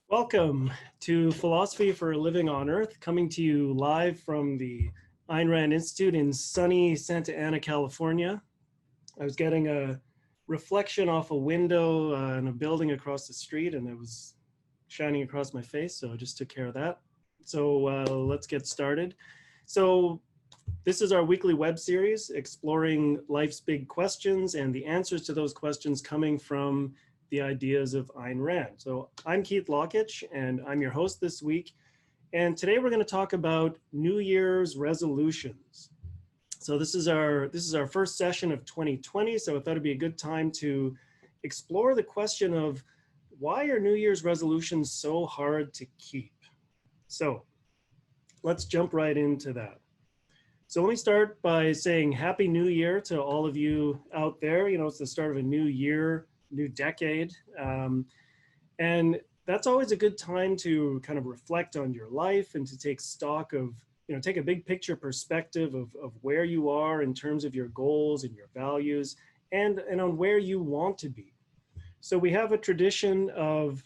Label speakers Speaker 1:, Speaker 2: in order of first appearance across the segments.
Speaker 1: Welcome to Philosophy for a Living on Earth, coming to you live from the Ayn Rand Institute in sunny Santa Ana, California. I was getting a reflection off a window in a building across the street, and it was shining across my face, so I just took care of that. So let's get started. So this is our weekly web series exploring life's big questions and the answers to those questions coming from the ideas of Ayn Rand. So I'm Keith Lockitch, and I'm your host this week. And today we're going to talk about New Year's resolutions. So this is our first session of 2020. So I thought it'd be a good time to explore the question of why are New Year's resolutions so hard to keep? So let's jump right into that. So let me start by saying Happy New Year to all of you out there. You know, it's the start of a new year, new decade. And that's always a good time to kind of reflect on your life and to take stock of, take a big picture perspective of where you are in terms of your goals and your values and on where you want to be. So we have a tradition of,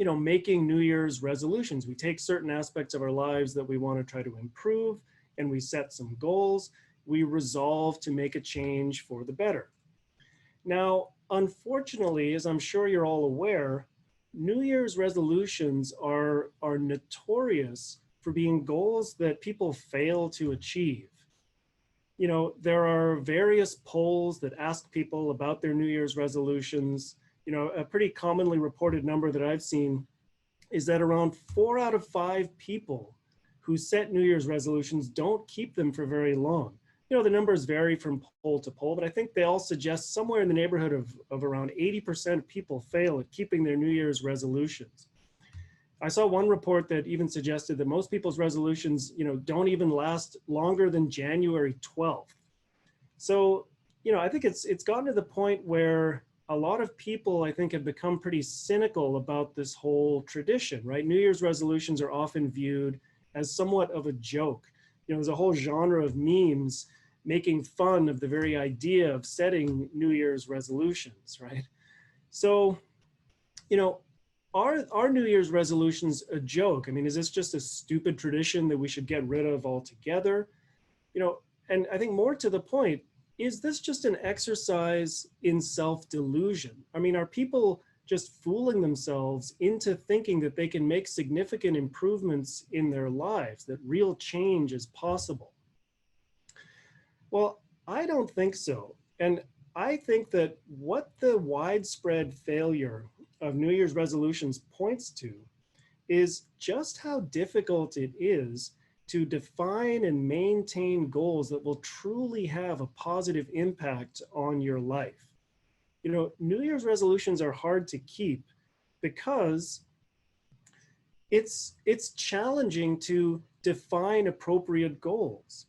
Speaker 1: making New Year's resolutions. We take certain aspects of our lives that we want to try to improve and we set some goals. We resolve to make a change for the better. Now, unfortunately, as I'm sure you're all aware, New Year's resolutions are notorious for being goals that people fail to achieve. You know, there are various polls that ask people about their New Year's resolutions. You know, a pretty commonly reported number that I've seen is that around 4 out of 5 people who set New Year's resolutions don't keep them for very long. You know, the numbers vary from poll to poll, but I think they all suggest somewhere in the neighborhood of around 80% of people fail at keeping their New Year's resolutions. I saw one report that even suggested that most people's resolutions, don't even last longer than January 12th. So, I think it's gotten to the point where a lot of people, I think, have become pretty cynical about this whole tradition, right? New Year's resolutions are often viewed as somewhat of a joke. You know, there's a whole genre of memes making fun of the very idea of setting New Year's resolutions, right? So, are New Year's resolutions a joke? I mean, is this just a stupid tradition that we should get rid of altogether? And I think more to the point, is this just an exercise in self-delusion? I mean, are people just fooling themselves into thinking that they can make significant improvements in their lives, that real change is possible? Well, I don't think so. And I think that what the widespread failure of New Year's resolutions points to is just how difficult it is to define and maintain goals that will truly have a positive impact on your life. You know, New Year's resolutions are hard to keep because it's challenging to define appropriate goals.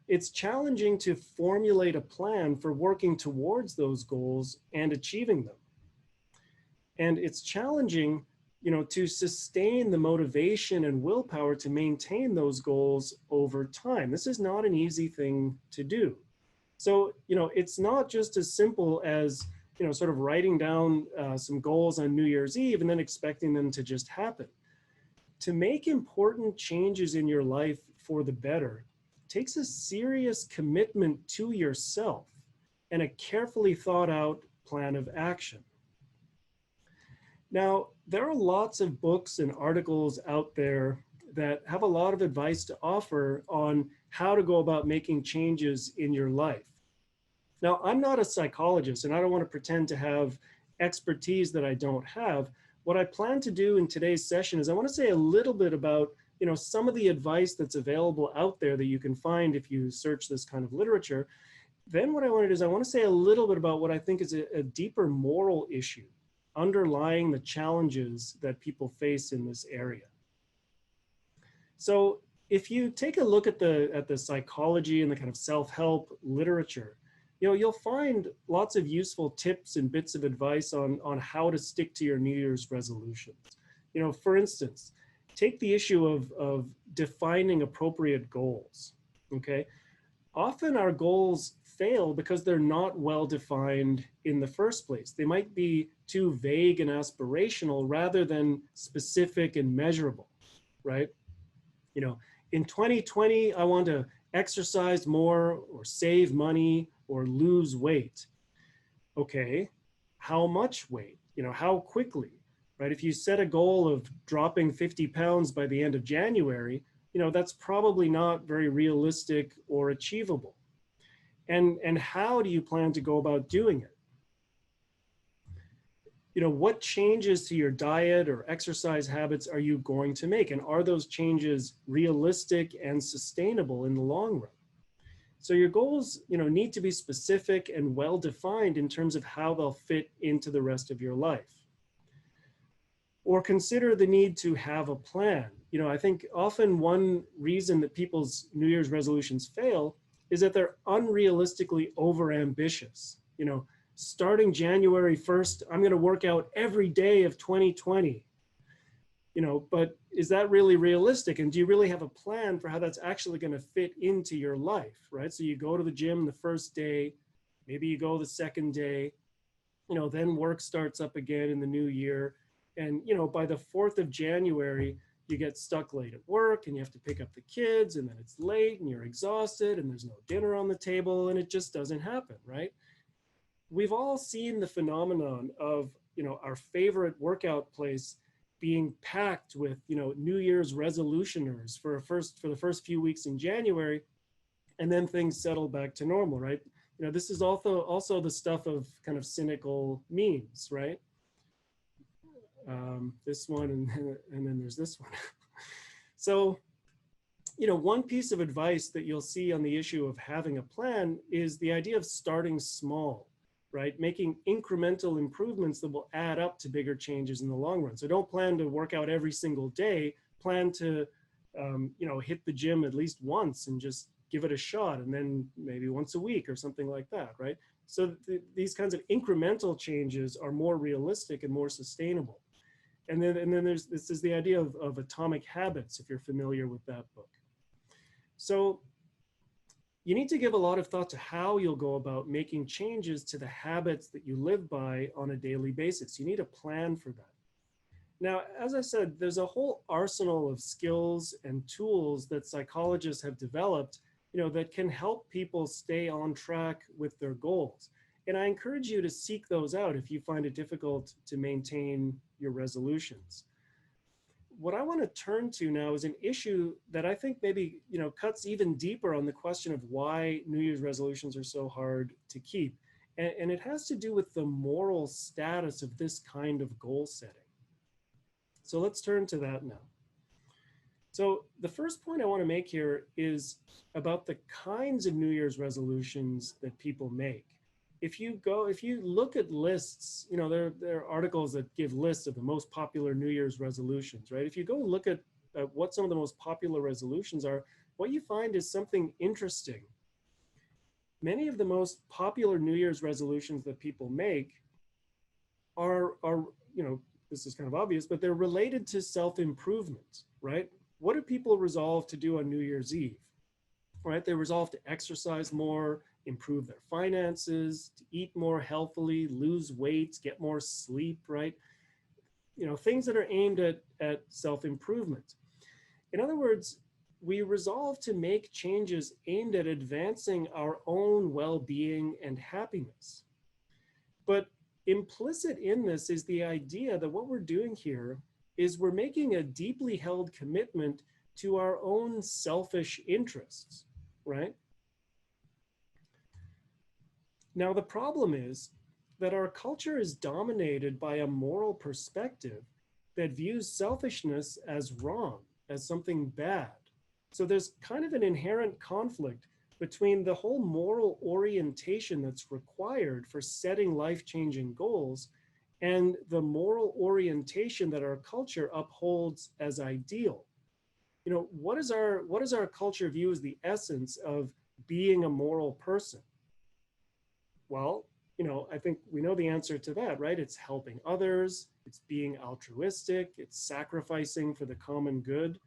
Speaker 1: It's challenging to formulate a plan for working towards those goals and achieving them. And it's challenging, to sustain the motivation and willpower to maintain those goals over time. This is not an easy thing to do. So, it's not just as simple as, sort of writing down some goals on New Year's Eve and then expecting them to just happen. To make important changes in your life for the better takes a serious commitment to yourself and a carefully thought out plan of action. Now, there are lots of books and articles out there that have a lot of advice to offer on how to go about making changes in your life. Now, I'm not a psychologist and I don't want to pretend to have expertise that I don't have. What I plan to do in today's session is I want to say a little bit about, some of the advice that's available out there that you can find if you search this kind of literature. Then what I want to do is I want to say a little bit about what I think is a deeper moral issue underlying the challenges that people face in this area. So if you take a look at the psychology and the kind of self-help literature, you'll find lots of useful tips and bits of advice on how to stick to your New Year's resolutions. For instance, take the issue of defining appropriate goals, okay? often our goals fail because they're not well defined in the first place. They might be too vague and aspirational rather than specific and measurable, right? You know, in 2020, I want to exercise more or save money or lose weight. Okay, how much weight? How quickly, right? If you set a goal of dropping 50 pounds by the end of January, that's probably not very realistic or achievable. And how do you plan to go about doing it? What changes to your diet or exercise habits are you going to make? And are those changes realistic and sustainable in the long run? So your goals, need to be specific and well defined in terms of how they'll fit into the rest of your life. Or consider the need to have a plan. I think often one reason that people's New Year's resolutions fail is that they're unrealistically overambitious. Starting January 1st, I'm going to work out every day of 2020. But is that really realistic? And do you really have a plan for how that's actually going to fit into your life, right? So you go to the gym the first day, maybe you go the second day, then work starts up again in the new year. And, by the 4th of January, you get stuck late at work and you have to pick up the kids, and then it's late and you're exhausted and there's no dinner on the table, and it just doesn't happen, right? We've all seen the phenomenon of, our favorite workout place being packed with, New Year's resolutioners for the first few weeks in January, and then things settle back to normal, right? This is also the stuff of kind of cynical memes, right? This one, and then there's this one. So, one piece of advice that you'll see on the issue of having a plan is the idea of starting small, right? Making incremental improvements that will add up to bigger changes in the long run. So don't plan to work out every single day. Plan to, hit the gym at least once and just give it a shot, and then maybe once a week or something like that, right? So these kinds of incremental changes are more realistic and more sustainable. And then this is the idea of atomic habits, if you're familiar with that book. So you need to give a lot of thought to how you'll go about making changes to the habits that you live by on a daily basis. You need a plan for that. Now, as I said, there's a whole arsenal of skills and tools that psychologists have developed, that can help people stay on track with their goals. And I encourage you to seek those out if you find it difficult to maintain your resolutions. What I want to turn to now is an issue that I think maybe, cuts even deeper on the question of why New Year's resolutions are so hard to keep. And it has to do with the moral status of this kind of goal setting. So let's turn to that now. So the first point I want to make here is about the kinds of New Year's resolutions that people make. If you look at lists, there are articles that give lists of the most popular New Year's resolutions, right? If you go look at what some of the most popular resolutions are, what you find is something interesting. Many of the most popular New Year's resolutions that people make are this is kind of obvious, but they're related to self-improvement, right? What do people resolve to do on New Year's Eve? Right? They resolve to exercise more, improve their finances, to eat more healthily, lose weight, get more sleep, right? Things that are aimed at self-improvement. In other words, we resolve to make changes aimed at advancing our own well-being and happiness. But implicit in this is the idea that what we're doing here is we're making a deeply held commitment to our own selfish interests, right? Now, the problem is that our culture is dominated by a moral perspective that views selfishness as wrong, as something bad. So there's kind of an inherent conflict between the whole moral orientation that's required for setting life-changing goals and the moral orientation that our culture upholds as ideal. What does our culture view as the essence of being a moral person? Well, I think we know the answer to that, right? It's helping others, it's being altruistic, it's sacrificing for the common good.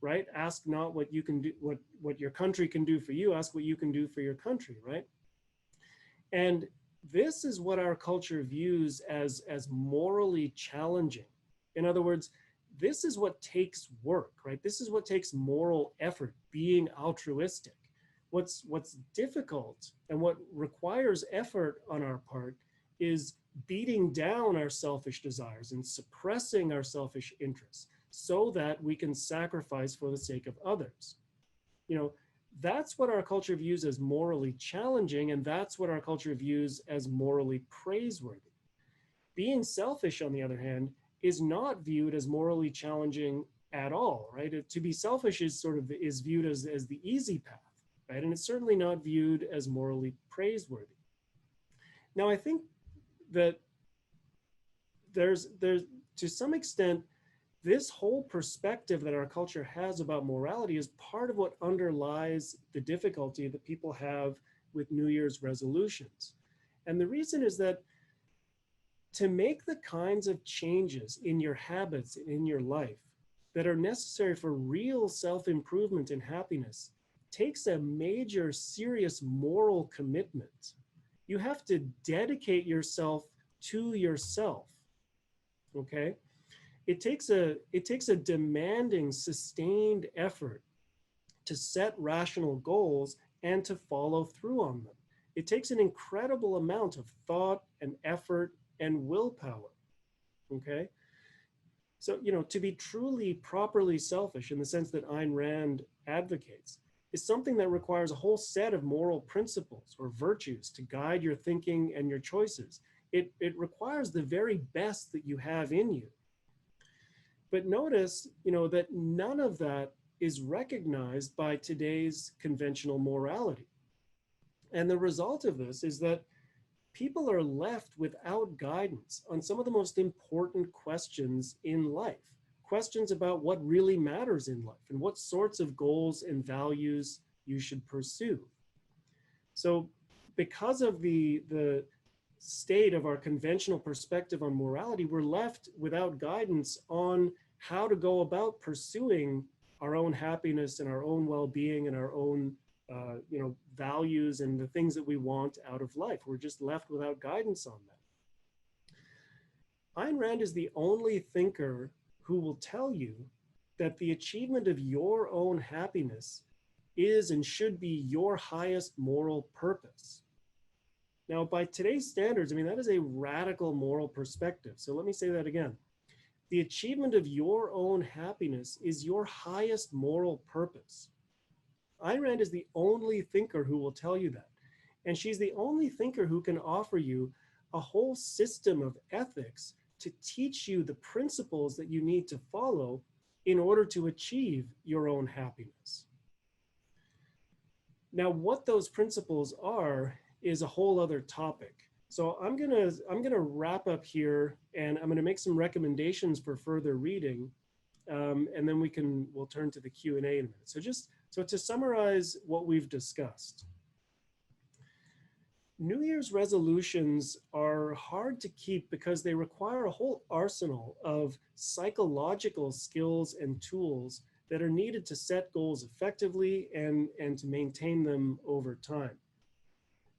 Speaker 1: right? Ask not what you can do, what your country can do for you, ask what you can do for your country, right? And this is what our culture views as morally challenging. In other words, this is what takes work, right? This is what takes moral effort, being altruistic. What's difficult and what requires effort on our part is beating down our selfish desires and suppressing our selfish interests so that we can sacrifice for the sake of others. You know, that's what our culture views as morally challenging, and that's what our culture views as morally praiseworthy. Being selfish, on the other hand, is not viewed as morally challenging at all, right? To be selfish is sort of is viewed as the easy path, right? And it's certainly not viewed as morally praiseworthy. Now, I think that there's to some extent, this whole perspective that our culture has about morality is part of what underlies the difficulty that people have with New Year's resolutions. And the reason is that to make the kinds of changes in your habits and in your life that are necessary for real self-improvement and happiness takes a major, serious moral commitment. You have to dedicate yourself to yourself, okay? It takes a demanding, sustained effort to set rational goals and to follow through on them. It takes an incredible amount of thought and effort and willpower, okay? So, you know, to be truly properly selfish in the sense that Ayn Rand advocates is something that requires a whole set of moral principles or virtues to guide your thinking and your choices. It requires the very best that you have in you. But notice, you know, that none of that is recognized by today's conventional morality. And the result of this is that people are left without guidance on some of the most important questions in life, questions about what really matters in life and what sorts of goals and values you should pursue. So because of the state of our conventional perspective on morality, we're left without guidance on how to go about pursuing our own happiness and our own well-being and our own you know, values and the things that we want out of life. We're just left without guidance on that. Ayn Rand is the only thinker who will tell you that the achievement of your own happiness is and should be your highest moral purpose. Now, by today's standards, I mean, that is a radical moral perspective. So let me say that again. The achievement of your own happiness is your highest moral purpose. Ayn Rand is the only thinker who will tell you that. And she's the only thinker who can offer you a whole system of ethics to teach you the principles that you need to follow in order to achieve your own happiness. Now, what those principles are is a whole other topic. So I'm gonna wrap up here, and I'm gonna make some recommendations for further reading, and then we'll turn to the Q&A in a minute. So to summarize what we've discussed, New Year's resolutions are hard to keep because they require a whole arsenal of psychological skills and tools that are needed to set goals effectively and to maintain them over time.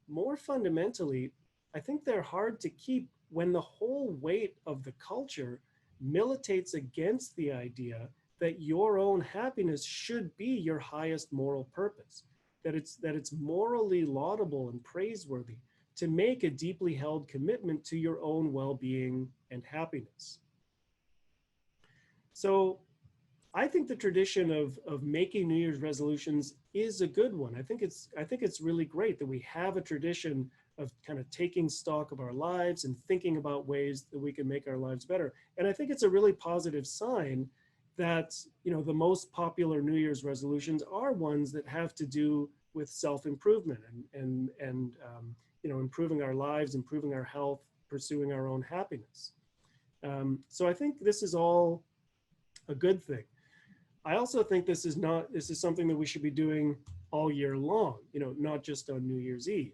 Speaker 1: More fundamentally, I think they're hard to keep when the whole weight of the culture militates against the idea that your own happiness should be your highest moral purpose, that it's morally laudable and praiseworthy to make a deeply held commitment to your own well-being and happiness. So I think the tradition of making New Year's resolutions is a good one. I think it's really great that we have a tradition of kind of taking stock of our lives and thinking about ways that we can make our lives better. And I think it's a really positive sign that, you know, the most popular New Year's resolutions are ones that have to do with self-improvement and you know, improving our lives, improving our health, pursuing our own happiness. So I think this is all a good thing. I also think this is something that we should be doing all year long, you know, not just on New Year's Eve.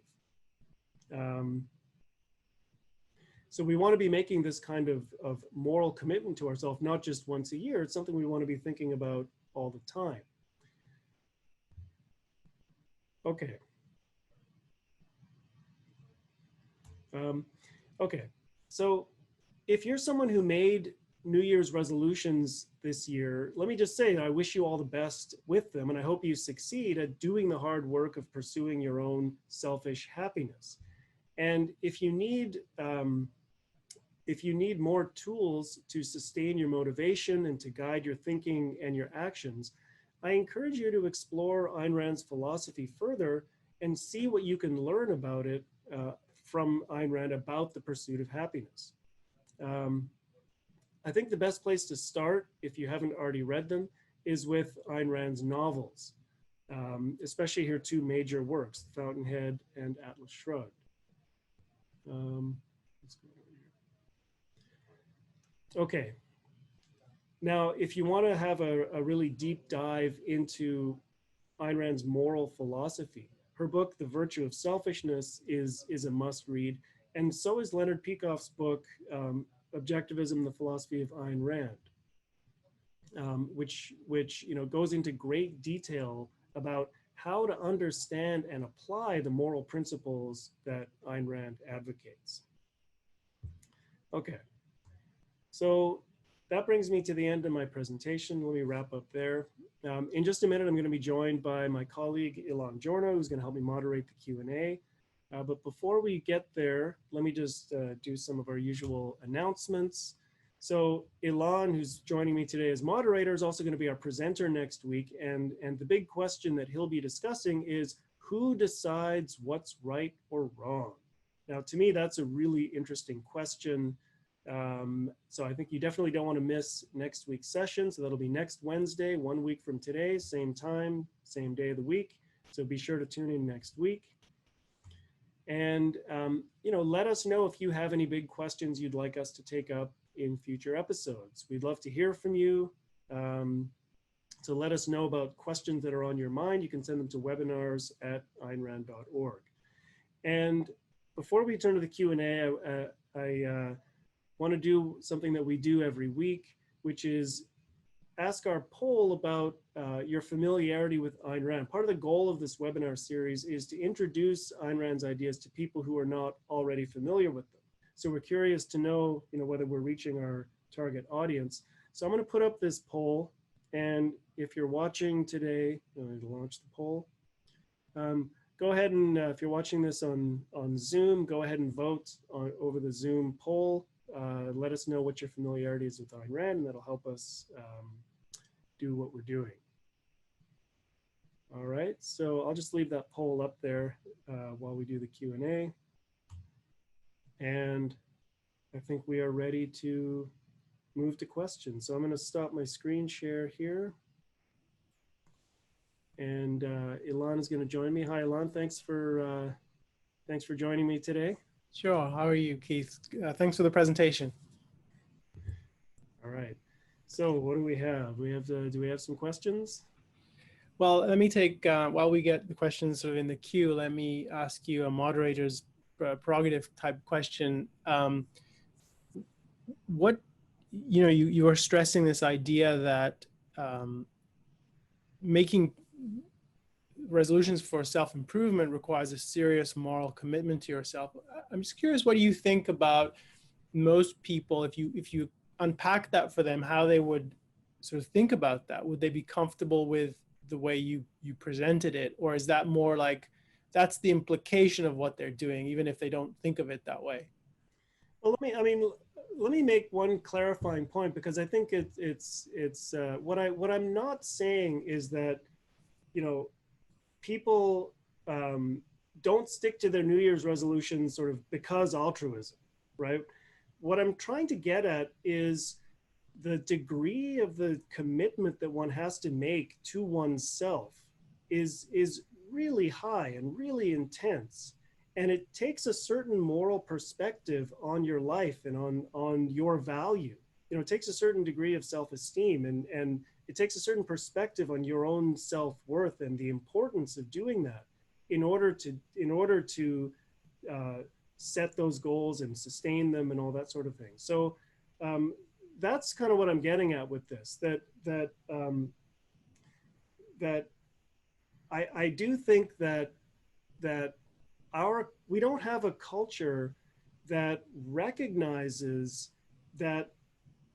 Speaker 1: So we want to be making this kind of moral commitment to ourselves, not just once a year. It's something we want to be thinking about all the time. Okay. Okay. So if you're someone who made New Year's resolutions this year, let me just say I wish you all the best with them, and I hope you succeed at doing the hard work of pursuing your own selfish happiness. And if you need more tools to sustain your motivation and to guide your thinking and your actions, I encourage you to explore Ayn Rand's philosophy further and see what you can learn about it from Ayn Rand about the pursuit of happiness. I think the best place to start, if you haven't already read them, is with Ayn Rand's novels, especially her two major works, The Fountainhead and Atlas Shrugged. Let's go over here. Okay. Now, if you want to have a really deep dive into Ayn Rand's moral philosophy, her book, The Virtue of Selfishness, is a must read. And so is Leonard Peikoff's book, Objectivism, the Philosophy of Ayn Rand, which goes into great detail about how to understand and apply the moral principles that Ayn Rand advocates. Okay, so that brings me to the end of my presentation. Let me wrap up there. In just a minute, I'm going to be joined by my colleague, Ilan Jorno, who's going to help me moderate the Q&A. But before we get there, let me just do some of our usual announcements. So Ilan, who's joining me today as moderator, is also going to be our presenter next week. And the big question that he'll be discussing is, who decides what's right or wrong? Now, to me, that's a really interesting question. So I think you definitely don't want to miss next week's session. So that'll be next Wednesday, 1 week from today, same time, same day of the week. So be sure to tune in next week. And, let us know if you have any big questions you'd like us to take up in future episodes. We'd love to hear from you. So let us know about questions that are on your mind. You can send them to webinars@aynrand.org. And before we turn to the Q&A, I want to do something that we do every week, which is ask our poll about your familiarity with Ayn Rand. Part of the goal of this webinar series is to introduce Ayn Rand's ideas to people who are not already familiar with them. So we're curious to know, whether we're reaching our target audience. So I'm going to put up this poll, and if you're watching today, I'm going to launch the poll. Go ahead and if you're watching this on Zoom, go ahead and vote over the Zoom poll. Let us know what your familiarity is with Ayn Rand, and that'll help us do what we're doing. All right, so I'll just leave that poll up there while we do the Q&A. And I think we are ready to move to questions. So I'm going to stop my screen share here. And Ilan is going to join me. Hi, Ilan. Thanks for joining me today.
Speaker 2: Sure. How are you, Keith? Thanks for the presentation.
Speaker 1: All right. So what do we have? Do we have some questions?
Speaker 2: Well, let me take, while we get the questions sort of in the queue, let me ask you a moderator's prerogative type question. You are stressing this idea that making resolutions for self-improvement requires a serious moral commitment to yourself. I'm just curious, what do you think about most people, if you unpack that for them, how they would sort of think about that? Would they be comfortable with the way you presented it? Or is that more like, that's the implication of what they're doing, even if they don't think of it that way?
Speaker 1: Well, let me make one clarifying point, because I think it's what I'm not saying is that, people don't stick to their New Year's resolutions sort of because altruism, right? What I'm trying to get at is the degree of the commitment that one has to make to oneself is really high and really intense. And it takes a certain moral perspective on your life and on your value. It takes a certain degree of self-esteem, and it takes a certain perspective on your own self-worth and the importance of doing that in order to set those goals and sustain them and all that sort of thing. So that's kind of what I'm getting at with this. That I do think that we don't have a culture that recognizes that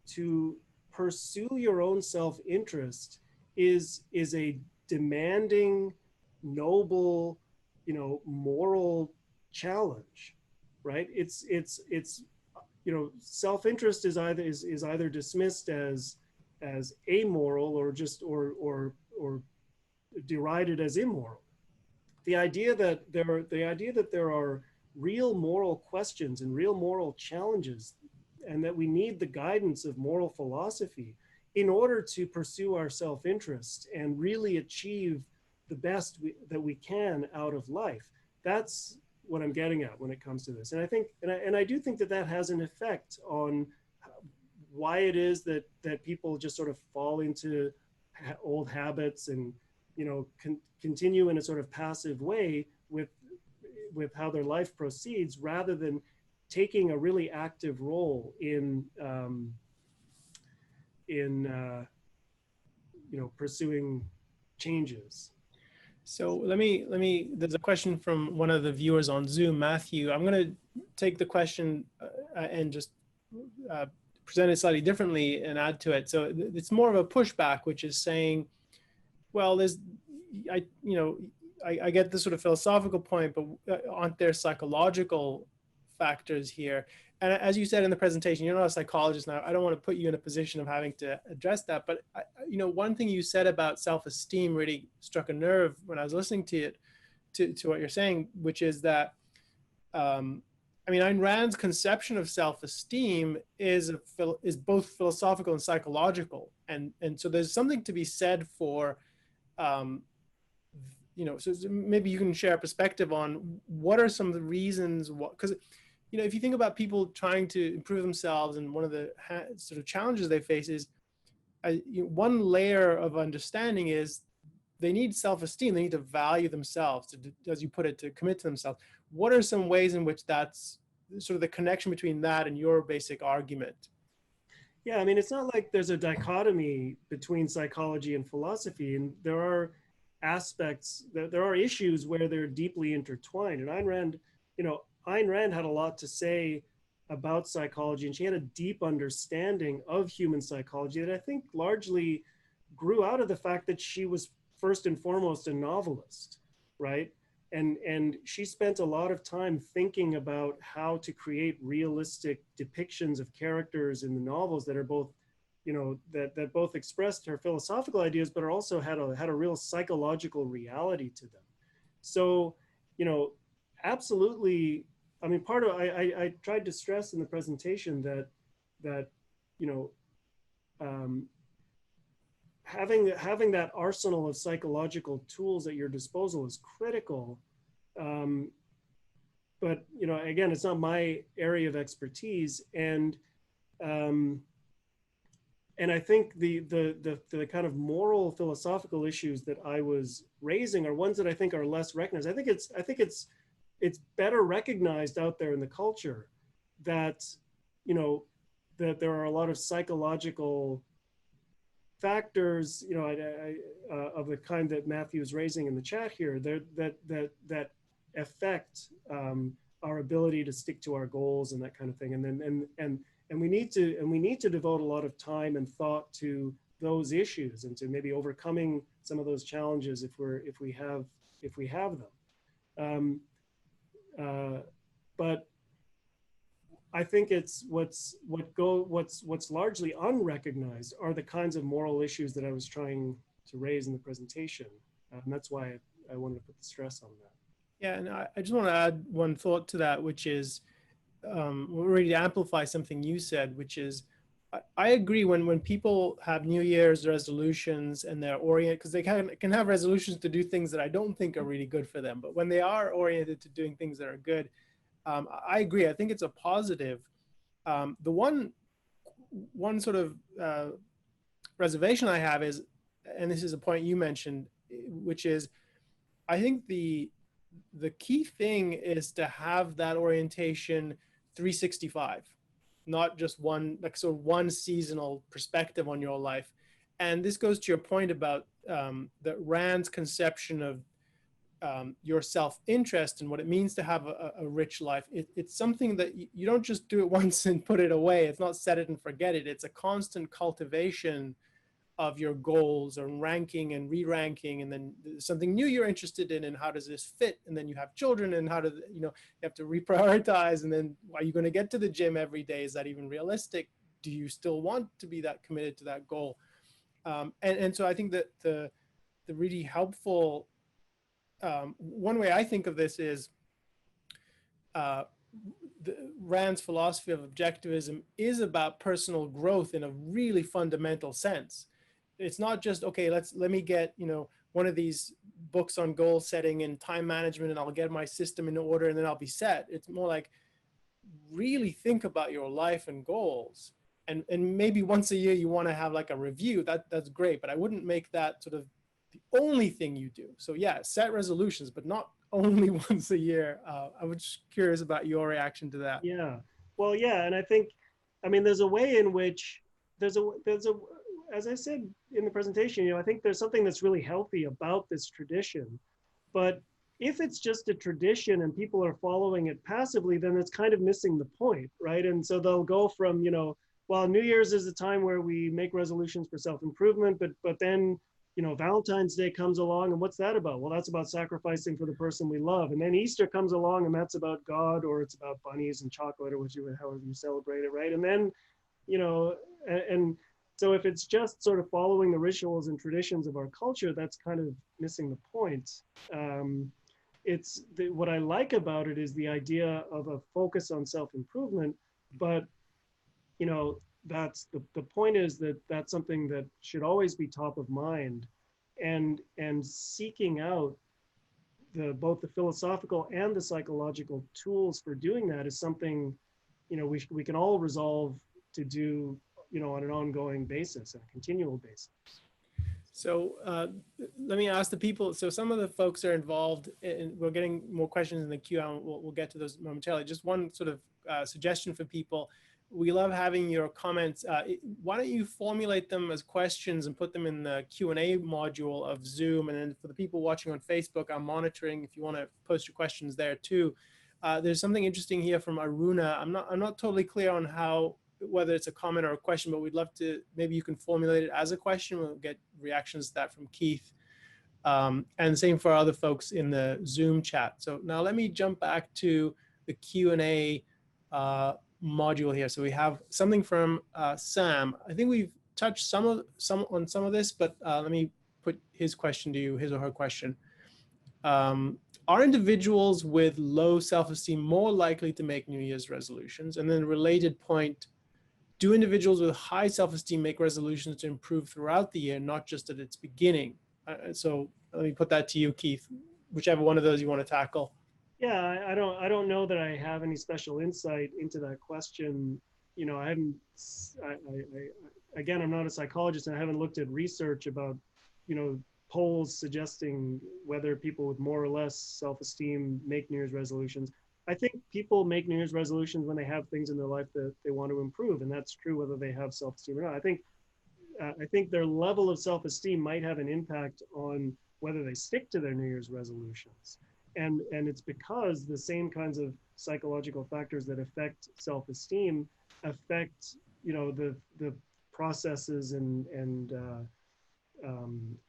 Speaker 1: to pursue your own self-interest is a demanding, noble, moral challenge, right? It's self-interest is either dismissed as amoral or just or derided as immoral. The idea that there are real moral questions and real moral challenges, and that we need the guidance of moral philosophy in order to pursue our self-interest and really achieve the best that we can out of life. That's what I'm getting at when it comes to this. And I think, and I do think that that has an effect on why it is that people just sort of fall into old habits and continue in a sort of passive way with how their life proceeds, rather than taking a really active role in pursuing changes.
Speaker 2: So let me, there's a question from one of the viewers on Zoom, Matthew. I'm going to take the question and just present it slightly differently and add to it. So it's more of a pushback, which is saying, well, I get the sort of philosophical point, but aren't there psychological factors here? And as you said in the presentation, you're not a psychologist now. I don't want to put you in a position of having to address that. But, one thing you said about self-esteem really struck a nerve when I was listening to it, to what you're saying, which is that, Ayn Rand's conception of self-esteem is both philosophical and psychological. And so there's something to be said for, so maybe you can share a perspective on what are some of the reasons, because if you think about people trying to improve themselves, and one of the sort of challenges they face is one layer of understanding is they need self-esteem. They need to value themselves, as you put it, to commit to themselves. What are some ways in which that's sort of the connection between that and your basic argument?
Speaker 1: Yeah, it's not like there's a dichotomy between psychology and philosophy, and there are aspects, there are issues where they're deeply intertwined. And Ayn Rand had a lot to say about psychology, and she had a deep understanding of human psychology that I think largely grew out of the fact that she was first and foremost a novelist, right? And she spent a lot of time thinking about how to create realistic depictions of characters in the novels that are both, that both expressed her philosophical ideas, but also had a real psychological reality to them. So, absolutely. I tried to stress in the presentation that having that arsenal of psychological tools at your disposal is critical. But again, it's not my area of expertise, and I think the kind of moral philosophical issues that I was raising are ones that I think are less recognized. I think it's better recognized out there in the culture that that there are a lot of psychological factors, of the kind that Matthew is raising in the chat here, that affect our ability to stick to our goals and that kind of thing. And we need to devote a lot of time and thought to those issues, and to maybe overcoming some of those challenges if we have them. But I think it's what's largely unrecognized are the kinds of moral issues that I was trying to raise in the presentation, and that's why I wanted to put the stress on that.
Speaker 2: Yeah, and I just want to add one thought to that, which is really to amplify something you said, which is I agree when people have New Year's resolutions and they're oriented, because they can have resolutions to do things that I don't think are really good for them, but when they are oriented to doing things that are good, I agree. I think it's a positive. The one sort of reservation I have is, and this is a point you mentioned, which is I think the the key thing is to have that orientation 365, not just one, like sort of one seasonal perspective on your life. And this goes to your point about the Rand's conception of your self-interest and what it means to have a rich life. It's something that you don't just do it once and put it away. It's not set it and forget it. It's a constant cultivation of your goals and ranking and re-ranking, and then something new you're interested in, and how does this fit? And then you have children, and how do you have to reprioritize, and then are you going to get to the gym every day? Is that even realistic? Do you still want to be that committed to that goal? And so I think that the really helpful one way I think of this is Rand's philosophy of objectivism is about personal growth in a really fundamental sense. It's not just, okay, let me get, one of these books on goal setting and time management, and I'll get my system in order and then I'll be set. It's more like really think about your life and goals. And maybe once a year you want to have like a review. That's great, but I wouldn't make that sort of the only thing you do. So yeah, set resolutions, but not only once a year. I was just curious about your reaction to that.
Speaker 1: Yeah. Well, yeah, and I think, I mean, there's a way in which there's a as I said in the presentation, I think there's something that's really healthy about this tradition. But if it's just a tradition and people are following it passively, then it's kind of missing the point, right? And so they'll go from, well, New Year's is a time where we make resolutions for self-improvement, but then Valentine's Day comes along, and what's that about? Well, that's about sacrificing for the person we love. And then Easter comes along, and that's about God, or it's about bunnies and chocolate, or however you celebrate it, right? And then, and so if it's just sort of following the rituals and traditions of our culture, that's kind of missing the point. What I like about it is the idea of a focus on self-improvement, but that's the point is that that's something that should always be top of mind, and seeking out both the philosophical and the psychological tools for doing that is something we can all resolve to do on an ongoing basis, on a continual basis.
Speaker 2: So let me ask the people. So some of the folks are involved, and we're getting more questions in the queue, and we'll get to those momentarily. Just one sort of suggestion for people. We love having your comments. Why don't you formulate them as questions and put them in the Q&A module of Zoom? And then for the people watching on Facebook, I'm monitoring if you want to post your questions there too. There's something interesting here from Aruna. I'm not totally clear on whether it's a comment or a question, but we'd love to, maybe you can formulate it as a question. We'll get reactions to that from Keith. And same for other folks in the Zoom chat. So now let me jump back to the Q&A module here. So we have something from Sam. I think we've touched on some of this, but let me put his question to you, his or her question. Are individuals with low self-esteem more likely to make New Year's resolutions? And then a related point, do individuals with high self-esteem make resolutions to improve throughout the year, not just at its beginning? So let me put that to you, Keith, whichever one of those you want to tackle.
Speaker 1: Yeah, I don't know that I have any special insight into that question. Again, I'm not a psychologist, and I haven't looked at research about, polls suggesting whether people with more or less self-esteem make New Year's resolutions. I think people make New Year's resolutions when they have things in their life that they want to improve, and that's true whether they have self-esteem or not. I think their level of self-esteem might have an impact on whether they stick to their New Year's resolutions. And it's because the same kinds of psychological factors that affect self-esteem affect, the processes and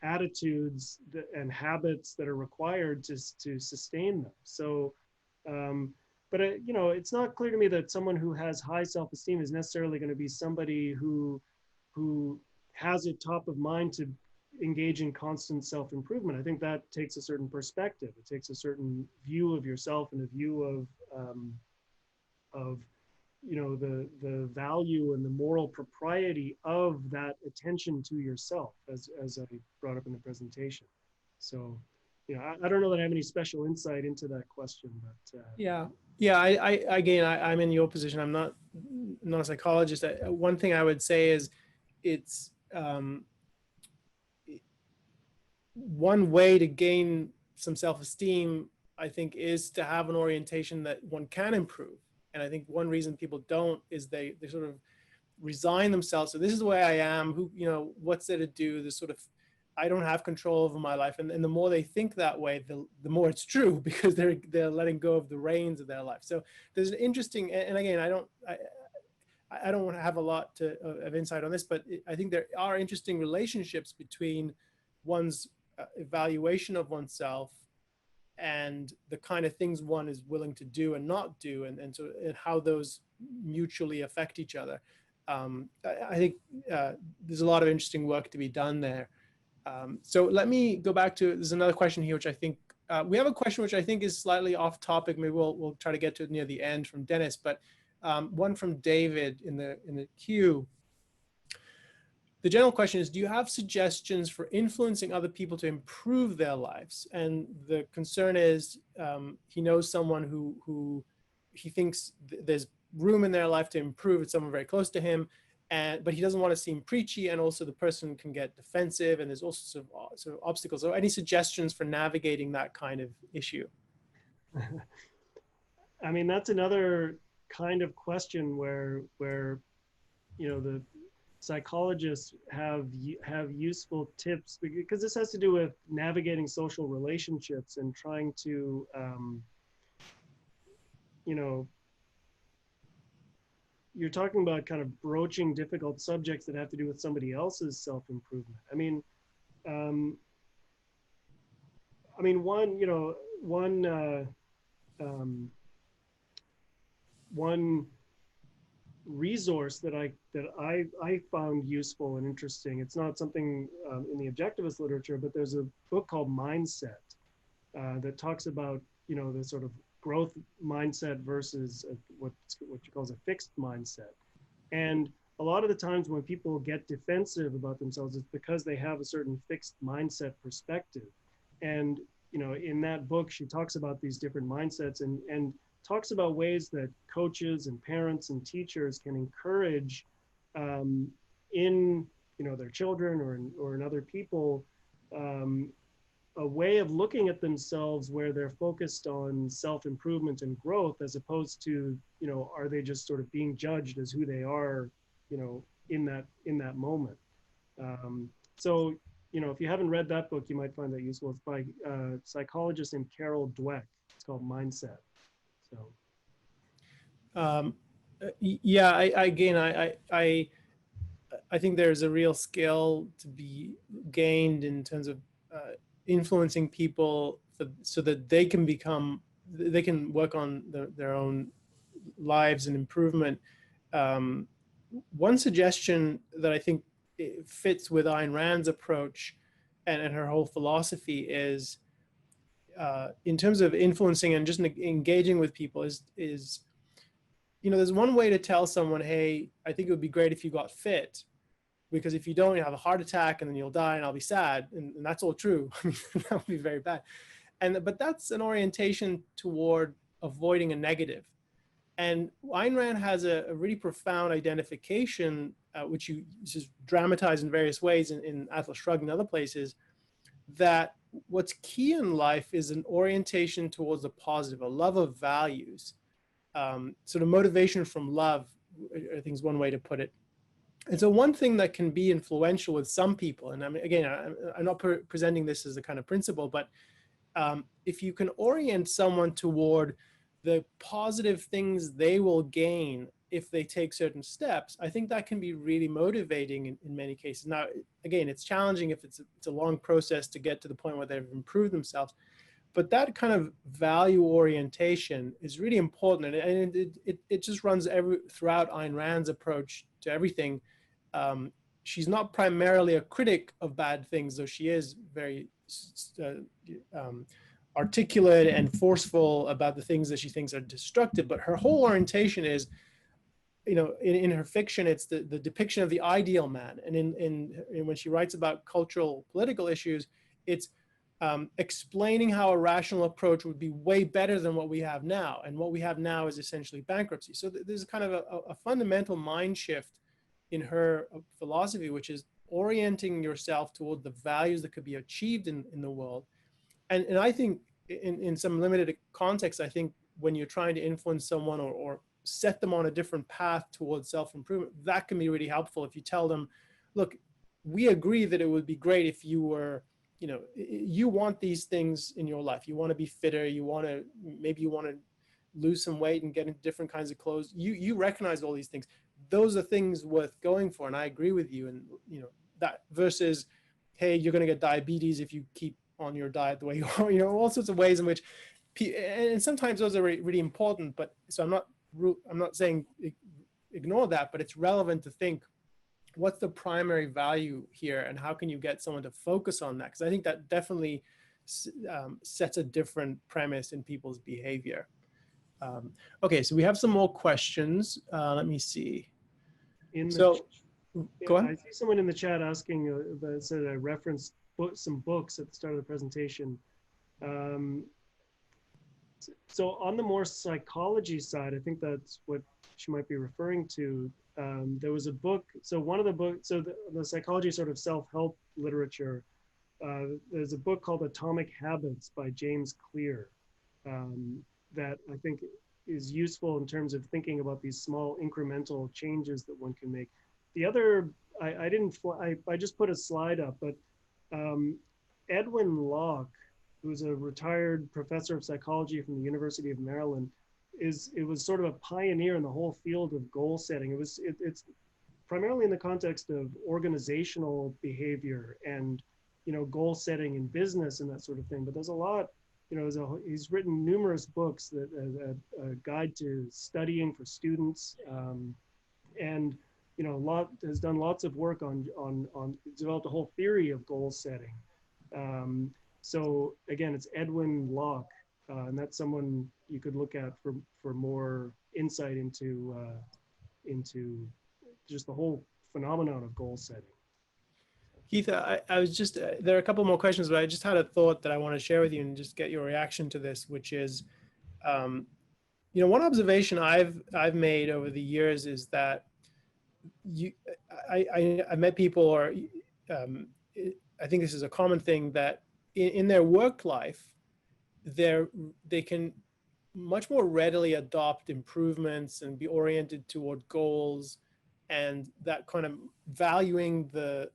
Speaker 1: attitudes and habits that are required to sustain them. So, but it's not clear to me that someone who has high self-esteem is necessarily going to be somebody who has it top of mind to engage in constant self-improvement. I think that takes a certain perspective. It takes a certain view of yourself and a view of the value and the moral propriety of that attention to yourself, as I brought up in the presentation. So, I don't know that I have any special insight into that question, but
Speaker 2: yeah. I'm in your position. I'm not a psychologist. One thing I would say is it's one way to gain some self-esteem I think, is to have an orientation that one can improve. And I think one reason people don't is they sort of resign themselves. So this is the way I am. Who, what's there to do? This sort of, I don't have control over my life. And the more they think that way, the more it's true, because they're letting go of the reins of their life. So there's an interesting, and again, I don't want to have a lot of insight on this, but I think there are interesting relationships between one's evaluation of oneself and the kind of things one is willing to do and not do, and how those mutually affect each other. I think there's a lot of interesting work to be done there. So let me go back to, there's another question here, which I think, we have a question which I think is slightly off topic. Maybe we'll try to get to it near the end from Dennis, but one from David in the queue. The general question is, do you have suggestions for influencing other people to improve their lives? And the concern is, he knows someone who he thinks there's room in their life to improve. It's someone very close to him, but he doesn't want to seem preachy, and also the person can get defensive, and there's also sort of obstacles. So any suggestions for navigating that kind of issue?
Speaker 1: I mean, that's another kind of question where the psychologists have useful tips, because this has to do with navigating social relationships and trying to you're talking about kind of broaching difficult subjects that have to do with somebody else's self-improvement. I mean, one resource that I found useful and interesting. It's not something in the objectivist literature, but there's a book called Mindset that talks about the sort of growth mindset versus what you call a fixed mindset. And a lot of the times when people get defensive about themselves, it's because they have a certain fixed mindset perspective. And in that book, she talks about these different mindsets and talks about ways that coaches and parents and teachers can encourage in their children or in other people a way of looking at themselves where they're focused on self-improvement and growth, as opposed to are they just sort of being judged as who they are in that moment. So if you haven't read that book, you might find that useful. It's by psychologist named Carol Dweck. It's called Mindset. So
Speaker 2: yeah, I think there's a real skill to be gained in terms of influencing people so that they can work on their own lives and improvement. One suggestion that I think fits with Ayn Rand's approach and her whole philosophy is, in terms of influencing and just engaging with people, is there's one way to tell someone, hey, I think it would be great if you got fit, because if you don't, you'll have a heart attack and then you'll die and I'll be sad. And that's all true. I mean, that would be very bad. But that's an orientation toward avoiding a negative. And Ayn Rand has a really profound identification, which you just dramatize in various ways in Atlas Shrugged and other places, that what's key in life is an orientation towards the positive, a love of values, sort of motivation from love, I think is one way to put it. And so one thing that can be influential with some people, and I mean, again, I'm not presenting this as a kind of principle, but if you can orient someone toward the positive things they will gain if they take certain steps, I think that can be really motivating in many cases. Now, again, it's challenging if it's a long process to get to the point where they've improved themselves. But that kind of value orientation is really important, and it just runs throughout Ayn Rand's approach to everything. She's not primarily a critic of bad things, though she is very articulate and forceful about the things that she thinks are destructive. But her whole orientation is, in her fiction, it's the depiction of the ideal man, and in when she writes about cultural political issues, it's explaining how a rational approach would be way better than what we have now. And what we have now is essentially bankruptcy. So there's kind of a fundamental mind shift in her philosophy, which is orienting yourself toward the values that could be achieved in the world. And I think in some limited context, I think when you're trying to influence someone or set them on a different path towards self-improvement, that can be really helpful. If you tell them, look, we agree that it would be great if you were, you know, you want these things in your life. You want to be fitter. You want to, maybe you want to lose some weight and get into different kinds of clothes. You recognize all these things. Those are things worth going for. And I agree with you. And, you know, that versus, hey, you're going to get diabetes if you keep on your diet the way you are, you know, all sorts of ways in which, and sometimes those are really, really important, but so I'm not saying ignore that, but it's relevant to think what's the primary value here and how can you get someone to focus on that? Because I think that definitely sets a different premise in people's behavior. Okay, so we have some more questions. Let me see. Go ahead.
Speaker 1: I see someone in the chat asking that said I referenced some books at the start of the presentation. So on the more psychology side, I think that's what she might be referring to. There was a book. So one of the books, so the psychology sort of self-help literature, there's a book called Atomic Habits by James Clear that I think is useful in terms of thinking about these small incremental changes that one can make. The other, I just put a slide up, but Edwin Locke, who's a retired professor of psychology from the University of Maryland, it was sort of a pioneer in the whole field of goal setting. It's primarily in the context of organizational behavior and, you know, goal setting in business and that sort of thing. But there's a lot, you know, he's written numerous books that a guide to studying for students, and, you know, has done lots of work on developed a whole theory of goal setting. So again, it's Edwin Locke, and that's someone you could look at for more insight into just the whole phenomenon of goal setting.
Speaker 2: Keith, I was just, there are a couple more questions, but I just had a thought that I want to share with you and just get your reaction to this, which is, you know, one observation I've made over the years is that I met people, or I think this is a common thing, that in their work life, they can much more readily adopt improvements and be oriented toward goals, and that kind of valuing the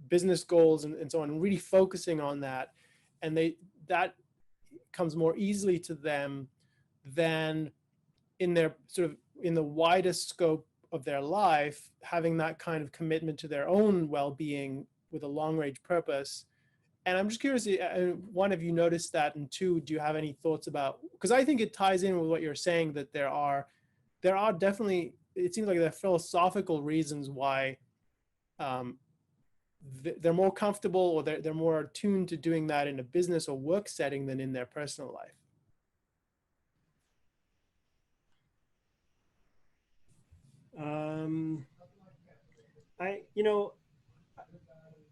Speaker 2: business goals and so on, and really focusing on that, and that comes more easily to them than in their sort of in the widest scope of their life, having that kind of commitment to their own well-being with a long-range purpose. And I'm just curious, one, have you noticed that? And two, do you have any thoughts about, because I think it ties in with what you're saying, that there are definitely, it seems like there are philosophical reasons why they're more comfortable, or they're more attuned to doing that in a business or work setting than in their personal life.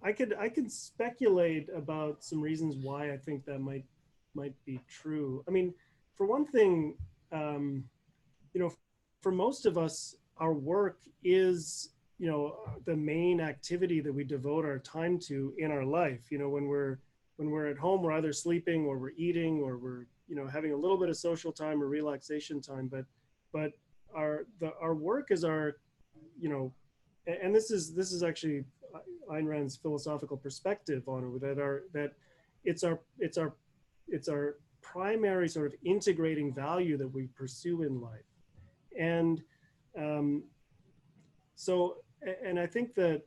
Speaker 1: I could speculate about some reasons why I think that might be true. I mean, for one thing, you know, for most of us, our work is, you know, the main activity that we devote our time to in our life. You know, when we're at home, we're either sleeping or we're eating, or we're, you know, having a little bit of social time or relaxation time. But our work is our, you know, and this is actually Ayn Rand's philosophical perspective on it, that it's our primary sort of integrating value that we pursue in life. And so, and I think that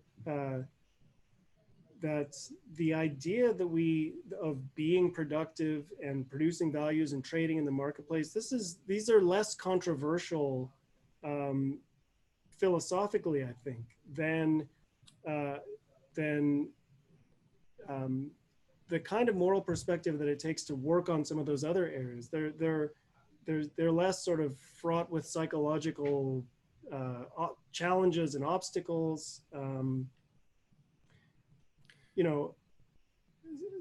Speaker 1: that the idea that of being productive and producing values and trading in the marketplace, these are less controversial philosophically, I think, than the kind of moral perspective that it takes to work on some of those other areas. They're less sort of fraught with psychological challenges and obstacles. You know,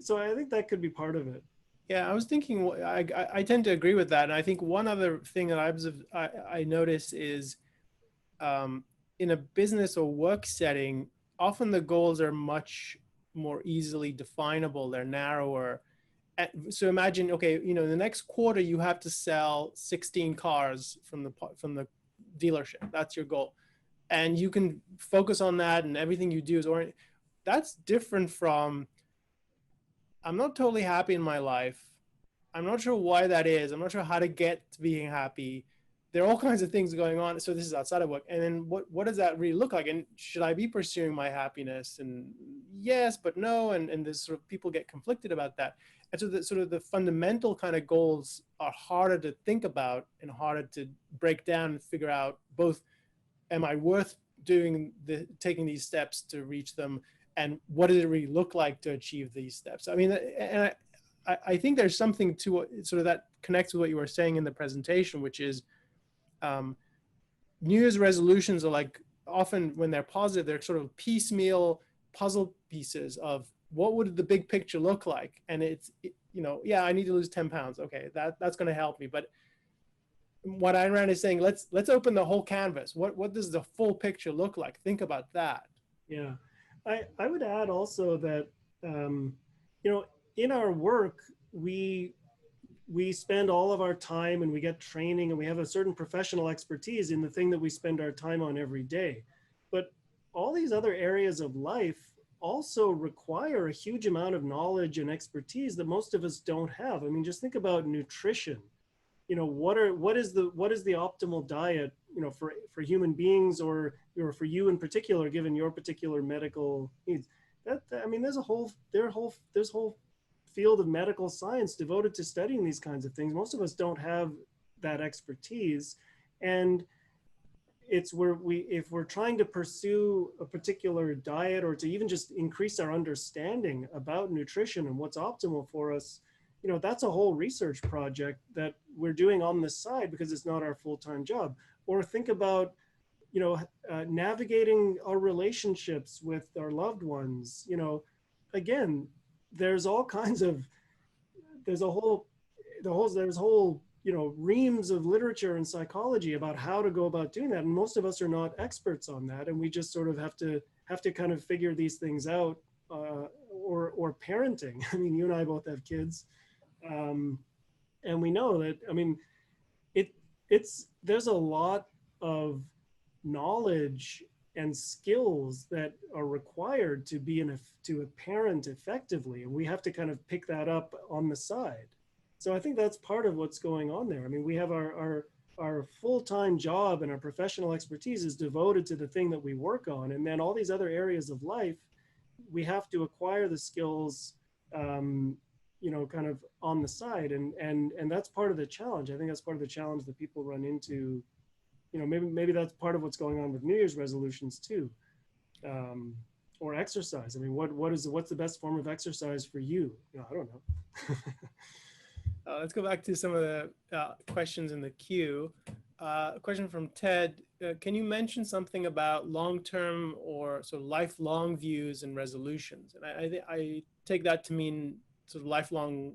Speaker 1: so I think that could be part of it.
Speaker 2: Yeah, I was thinking, I tend to agree with that. And I think one other thing that I notice is in a business or work setting, often the goals are much more easily definable, they're narrower. So imagine, okay, you know, the next quarter you have to sell 16 cars from the dealership. That's your goal, and you can focus on that, and everything you do is oriented. That's different from, I'm not totally happy in my life. I'm not sure why that is. I'm not sure how to get to being happy. There are all kinds of things going on. So this is outside of work. And then what does that really look like? And should I be pursuing my happiness? And yes, but no. And there's sort of, people get conflicted about that. And so the sort of the fundamental kind of goals are harder to think about and harder to break down and figure out, both, am I worth taking these steps to reach them? And what does it really look like to achieve these steps? I mean, and I think there's something to sort of that connects with what you were saying in the presentation, which is New Year's resolutions are like, often when they're positive, they're sort of piecemeal puzzle pieces of what would the big picture look like. And you know, yeah, I need to lose 10 pounds. Okay, that's going to help me. But what Ayn Rand is saying, let's open the whole canvas. What does the full picture look like? Think about that.
Speaker 1: Yeah. I would add also that, you know, in our work, we spend all of our time and we get training and we have a certain professional expertise in the thing that we spend our time on every day. But all these other areas of life also require a huge amount of knowledge and expertise that most of us don't have. I mean, just think about nutrition. You know, what is the optimal diet, you know, for human beings, or for you in particular, given your particular medical needs. I mean, there's a whole field of medical science devoted to studying these kinds of things. Most of us don't have that expertise, and it's where if we're trying to pursue a particular diet, or to even just increase our understanding about nutrition and what's optimal for us, you know, that's a whole research project that we're doing on the side because it's not our full-time job. Or think about, you know, navigating our relationships with our loved ones. You know, again, there's all kinds of, there's whole, you know, reams of literature and psychology about how to go about doing that. And most of us are not experts on that. And we just sort of have to kind of figure these things out, or parenting. I mean, you and I both have kids. And we know that, I mean, there's a lot of knowledge and skills that are required to to parent effectively. And we have to kind of pick that up on the side. So I think that's part of what's going on there. I mean, we have our full-time job and our professional expertise is devoted to the thing that we work on. And then all these other areas of life, we have to acquire the skills, you know, kind of on the side. And that's part of the challenge. I think that's part of the challenge that people run into. You know, maybe that's part of what's going on with New Year's resolutions too, or exercise. I mean, what's the best form of exercise for you? You know, I don't know.
Speaker 2: Let's go back to some of the questions in the queue. A question from Ted. Can you mention something about long-term or sort of lifelong views and resolutions? And I take that to mean sort of lifelong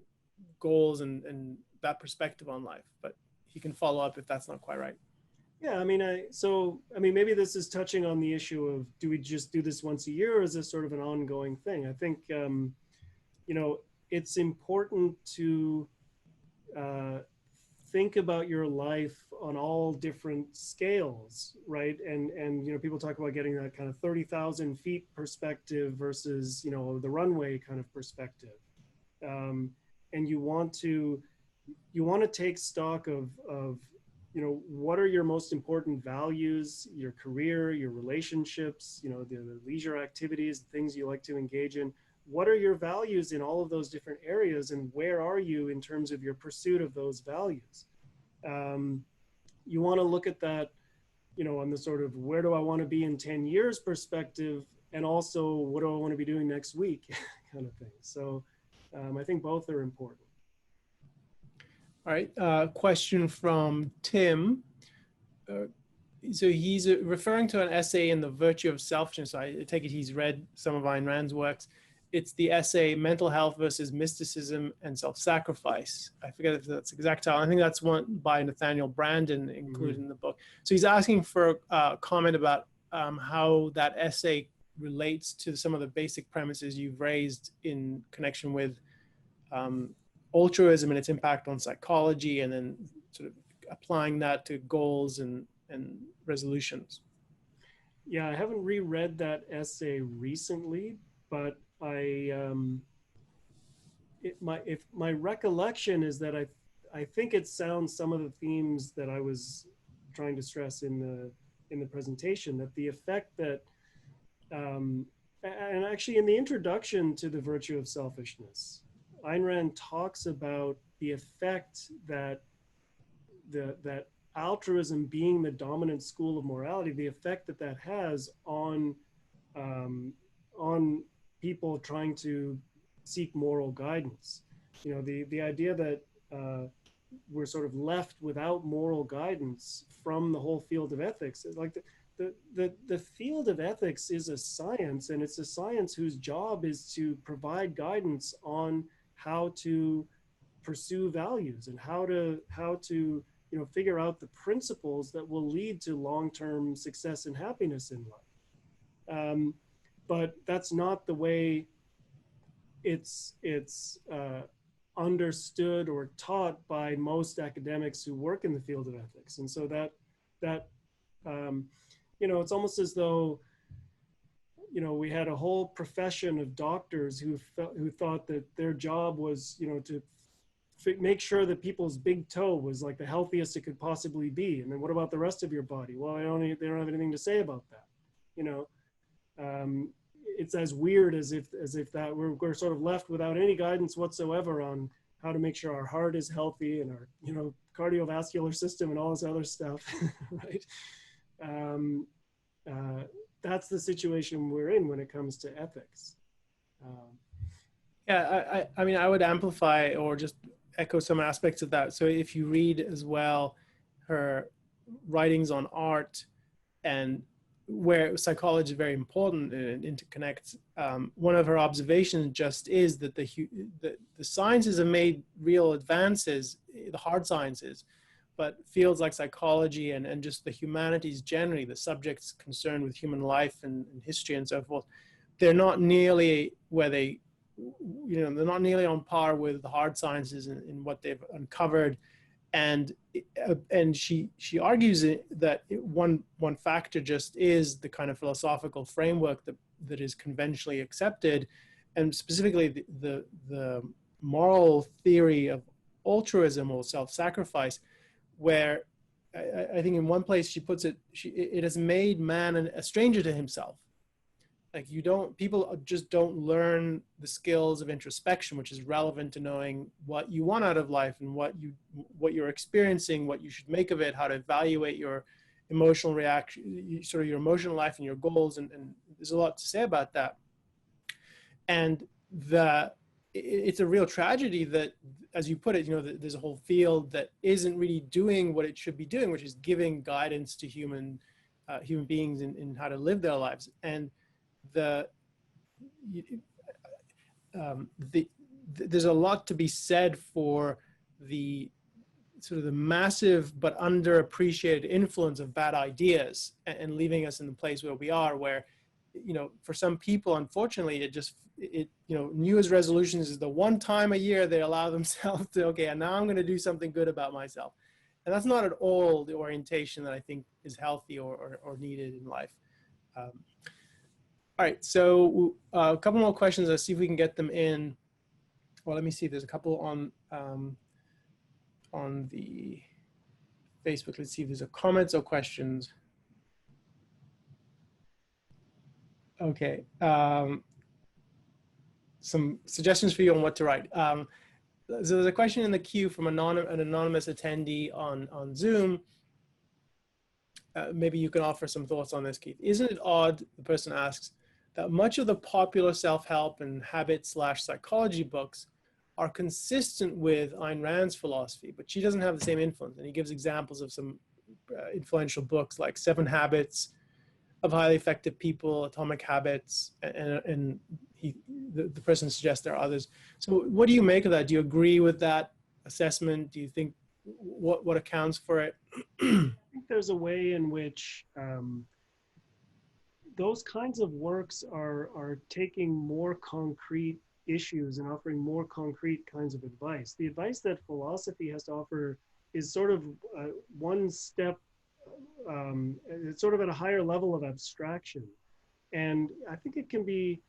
Speaker 2: goals and that perspective on life, but he can follow up if that's not quite right.
Speaker 1: Yeah, I mean, maybe this is touching on the issue of, do we just do this once a year, or is this sort of an ongoing thing? I think, you know, it's important to think about your life on all different scales, right? And you know, people talk about getting that kind of 30,000 feet perspective versus, you know, the runway kind of perspective. And you want to take stock of, you know, what are your most important values, your career, your relationships, you know, the leisure activities, the things you like to engage in. What are your values in all of those different areas, and where are you in terms of your pursuit of those values? You want to look at that, you know, on the sort of, where do I want to be in 10 years perspective, and also what do I want to be doing next week kind of thing. So I think both are important.
Speaker 2: All right, question from Tim. So he's referring to an essay in The Virtue of Selfishness. I take it he's read some of Ayn Rand's works. It's the essay Mental Health versus Mysticism and Self-Sacrifice. I forget if that's the exact title. I think that's one by Nathaniel Branden included in the book. So he's asking for a comment about how that essay relates to some of the basic premises you've raised in connection with altruism and its impact on psychology, and then sort of applying that to goals and resolutions.
Speaker 1: Yeah, I haven't reread that essay recently, but if my recollection is that I think it sounds some of the themes that I was trying to stress in the presentation, that the effect that and actually in the introduction to the virtue of selfishness, Ayn Rand talks about the effect that that altruism being the dominant school of morality, the effect that that has um, on people trying to seek moral guidance. You know, the idea that we're sort of left without moral guidance from the whole field of ethics. Like the field of ethics is a science, and it's a science whose job is to provide guidance on how to pursue values and how to figure out the principles that will lead to long-term success and happiness in life. But that's not the way it's understood or taught by most academics who work in the field of ethics. And so that it's almost as though we had a whole profession of doctors who thought that their job was to make sure that people's big toe was like the healthiest it could possibly be. And then what about the rest of your body? Well, they don't have anything to say about that. It's as weird as if that we're sort of left without any guidance whatsoever on how to make sure our heart is healthy and our cardiovascular system and all this other stuff, right? That's the situation we're in when it comes to ethics.
Speaker 2: Yeah, I mean, I would amplify or just echo some aspects of that. So if you read as well her writings on art and where psychology is very important and interconnects, one of her observations just is that the sciences have made real advances, the hard sciences, but fields like psychology and just the humanities generally, the subjects concerned with human life and history and so forth, they're not nearly where they're not nearly on par with the hard sciences in what they've uncovered. And she argues that one factor just is the kind of philosophical framework that is conventionally accepted, and specifically the moral theory of altruism or self-sacrifice, where I think in one place she puts it, it has made man a stranger to himself. Like people just don't learn the skills of introspection, which is relevant to knowing what you want out of life and what you're experiencing, what you should make of it, how to evaluate your emotional reaction, sort of your emotional life and your goals. And there's a lot to say about that. And it's a real tragedy that, as you put it, there's a whole field that isn't really doing what it should be doing, which is giving guidance to human beings in how to live their lives. And there's a lot to be said for the sort of the massive but underappreciated influence of bad ideas and leaving us in the place where we are, where for some people, unfortunately, New Year's resolutions is the one time a year they allow themselves to, okay, and now I'm going to do something good about myself. And that's not at all the orientation that I think is healthy or needed in life. All right, so a couple more questions. Let's see if we can get them in. Well, let me see. There's a couple on the Facebook. Let's see if there's a comments or questions. Okay. Some suggestions for you on what to write. So there's a question in the queue from an anonymous attendee on Zoom. Maybe you can offer some thoughts on this, Keith. Isn't it odd, the person asks, that much of the popular self-help and habit/psychology books are consistent with Ayn Rand's philosophy, but she doesn't have the same influence? And he gives examples of some influential books like 7 Habits of Highly Effective People, Atomic Habits, and the person suggests there are others. So what do you make of that? Do you agree with that assessment? Do you think what accounts for it?
Speaker 1: I think there's a way in which those kinds of works are taking more concrete issues and offering more concrete kinds of advice. The advice that philosophy has to offer is sort of one step, it's sort of at a higher level of abstraction. And I think it can be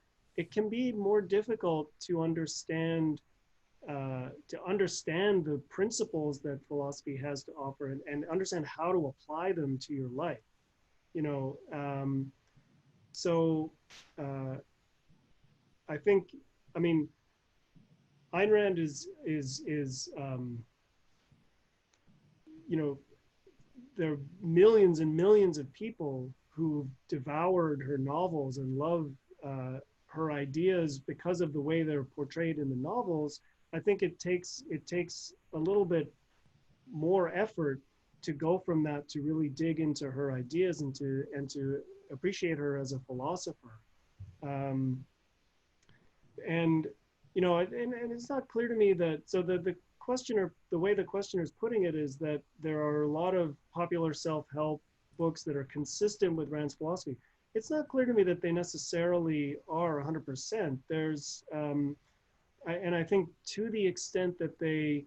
Speaker 1: more difficult to understand the principles that philosophy has to offer, and understand how to apply them to your life. You know, so I think, I mean, Ayn Rand you know, there are millions and millions of people who devoured her novels and love her ideas because of the way they're portrayed in the novels. I think it takes a little bit more effort to go from that to really dig into her ideas and to appreciate her as a philosopher. And you know, and it's not clear to me that, so the questioner, the way the questioner is putting it is that there are a lot of popular self-help books that are consistent with Rand's philosophy. It's not clear to me that they necessarily are 100%. There's, and I think to the extent that they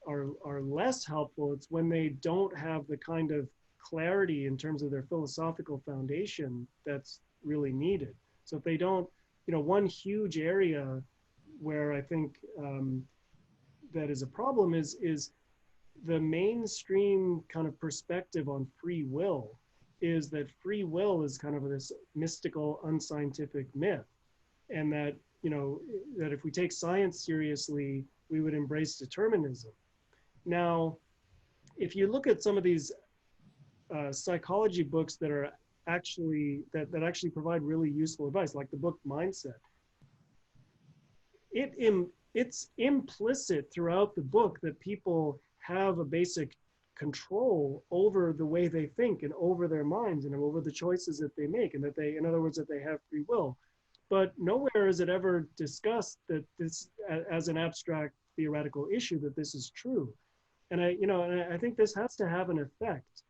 Speaker 1: are less helpful, it's when they don't have the kind of clarity in terms of their philosophical foundation that's really needed. So if they don't, you know, one huge area where I think that is a problem is the mainstream kind of perspective on free will is that free will is kind of this mystical, unscientific myth. And that, you know, that if we take science seriously, we would embrace determinism. Now, if you look at some of these psychology books that are actually, that actually provide really useful advice, like the book Mindset, it's implicit throughout the book that people have a basic control over the way they think and over their minds and over the choices that they make, and that they, in other words, that they have free will. But nowhere is it ever discussed that this, as an abstract theoretical issue, that this is true. And I think this has to have an effect,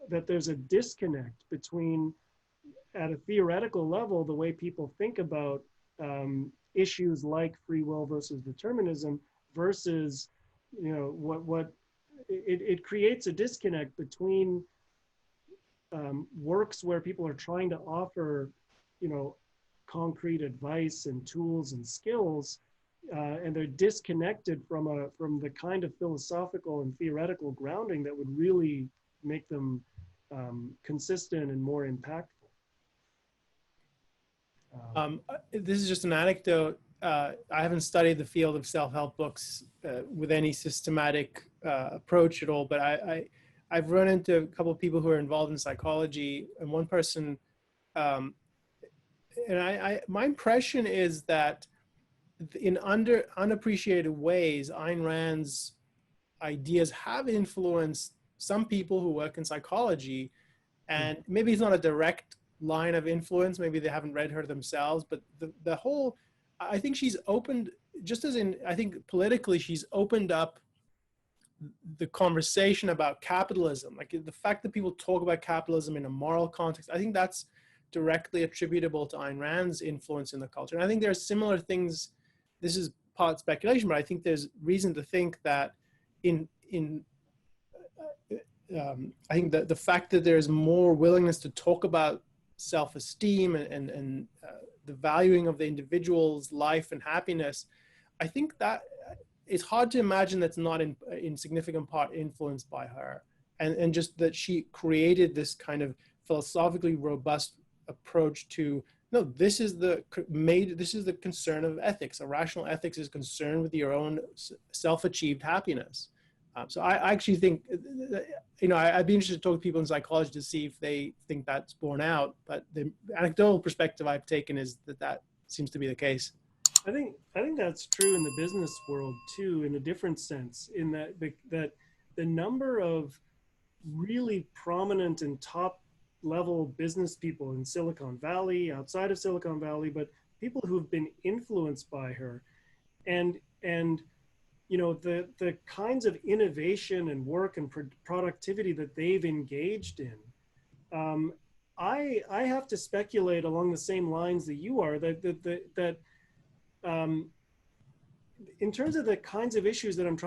Speaker 1: that there's a disconnect between, at a theoretical level, the way people think about issues like free will versus determinism versus, you know, what it creates a disconnect between works where people are trying to offer, you know, concrete advice and tools and skills, and they're disconnected from the kind of philosophical and theoretical grounding that would really make them consistent and more impactful.
Speaker 2: This is just an anecdote. I haven't studied the field of self-help books with any systematic approach at all, but I've run into a couple of people who are involved in psychology, and one person, and my impression is that in unappreciated ways, Ayn Rand's ideas have influenced some people who work in psychology, and maybe it's not a direct line of influence, maybe they haven't read her themselves, but the whole, I think she's opened, just as in, I think politically, she's opened up the conversation about capitalism. Like the fact that people talk about capitalism in a moral context, I think that's directly attributable to Ayn Rand's influence in the culture. And I think there are similar things, this is part speculation, but I think there's reason to think that I think that the fact that there's more willingness to talk about self-esteem and the valuing of the individual's life and happiness, I think that it's hard to imagine that's not in significant part influenced by her, and just that she created this kind of philosophically robust approach to, no, this is the concern of ethics. A rational ethics is concerned with your own self-achieved happiness. So I actually think, you know, I'd be interested to talk to people in psychology to see if they think that's borne out. But the anecdotal perspective I've taken is that seems to be the case.
Speaker 1: I think that's true in the business world too, in a different sense, in that the number of really prominent and top level business people in Silicon Valley, outside of Silicon Valley, but people who've been influenced by her, and you know, the kinds of innovation and work and productivity that they've engaged in, I have to speculate along the same lines that you are, that in terms of the kinds of issues that I was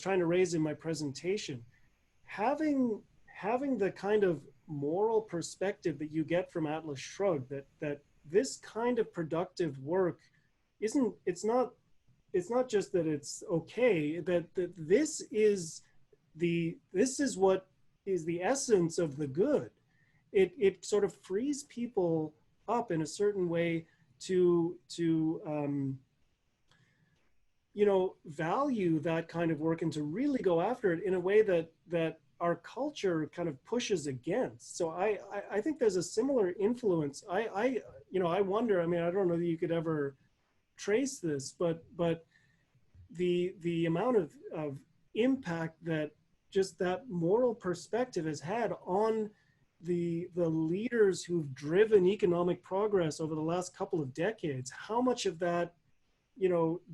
Speaker 1: trying to raise in my presentation, having the kind of moral perspective that you get from Atlas Shrugged, that this kind of productive work it's not just that it's okay, that this is what is the essence of the good. It sort of frees people up in a certain way to value that kind of work and to really go after it in a way that our culture kind of pushes against. So I think there's a similar influence. I wonder, I mean, I don't know that you could ever trace this, but the amount of impact that just that moral perspective has had on the leaders who've driven economic progress over the last couple of decades, how much of that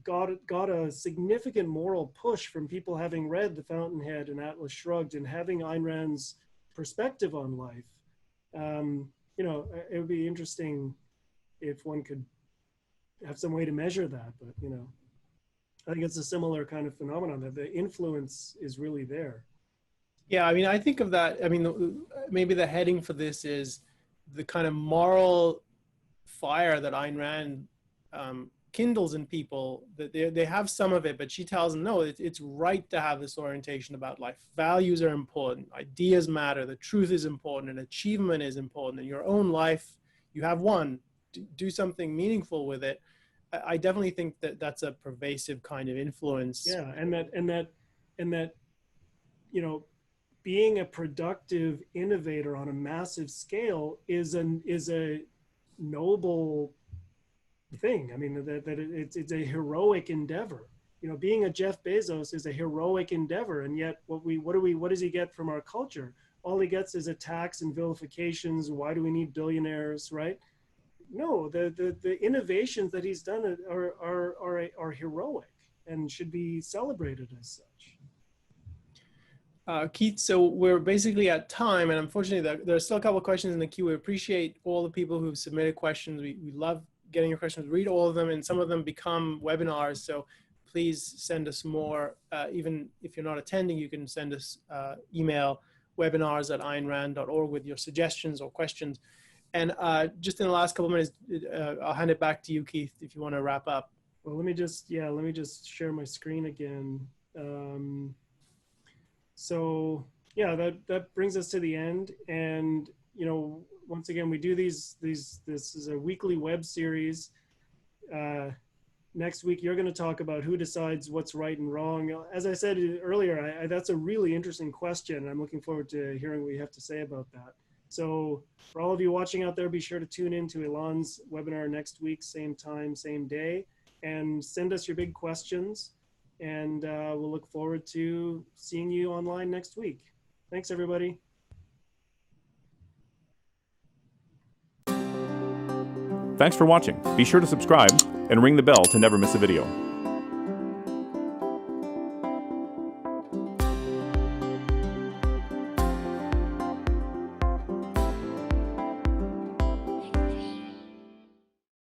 Speaker 1: got a significant moral push from people having read The Fountainhead and Atlas Shrugged and having Ayn Rand's perspective on life. It would be interesting if one could have some way to measure that, but I think it's a similar kind of phenomenon, that the influence is really there.
Speaker 2: Yeah, I mean, I think of that. I mean, maybe the heading for this is the kind of moral fire that Ayn Rand kindles in people. That they have some of it, but she tells them, no, it's right to have this orientation about life. Values are important. Ideas matter. The truth is important, and achievement is important. In your own life, you have one. Do something meaningful with it. I definitely think that that's a pervasive kind of influence.
Speaker 1: Yeah, and that being a productive innovator on a massive scale is a noble thing. I mean, that it's a heroic endeavor. Being a Jeff Bezos is a heroic endeavor, and yet what does he get from our culture? All he gets is attacks and vilifications. Why do we need billionaires, right? No, the innovations that he's done are heroic and should be celebrated as such.
Speaker 2: Keith, so we're basically at time, and unfortunately there's still a couple of questions in the queue. We appreciate all the people who've submitted questions. We love getting your questions, read all of them, and some of them become webinars. So please send us more. Even if you're not attending, you can send us email webinars@aynrand.org with your suggestions or questions. And just in the last couple of minutes, I'll hand it back to you, Keith, if you want to wrap up.
Speaker 1: Well, let me just share my screen again. So yeah, that brings us to the end. And once again, we do this is a weekly web series. Next week, you're going to talk about who decides what's right and wrong. As I said earlier, that's a really interesting question. I'm looking forward to hearing what you have to say about that. So for all of you watching out there, be sure to tune in to Ilan's webinar next week, same time, same day, and send us your big questions. And we'll look forward to seeing you online next week. Thanks, everybody.
Speaker 3: Thanks for watching. Be sure to subscribe and ring the bell to never miss a video.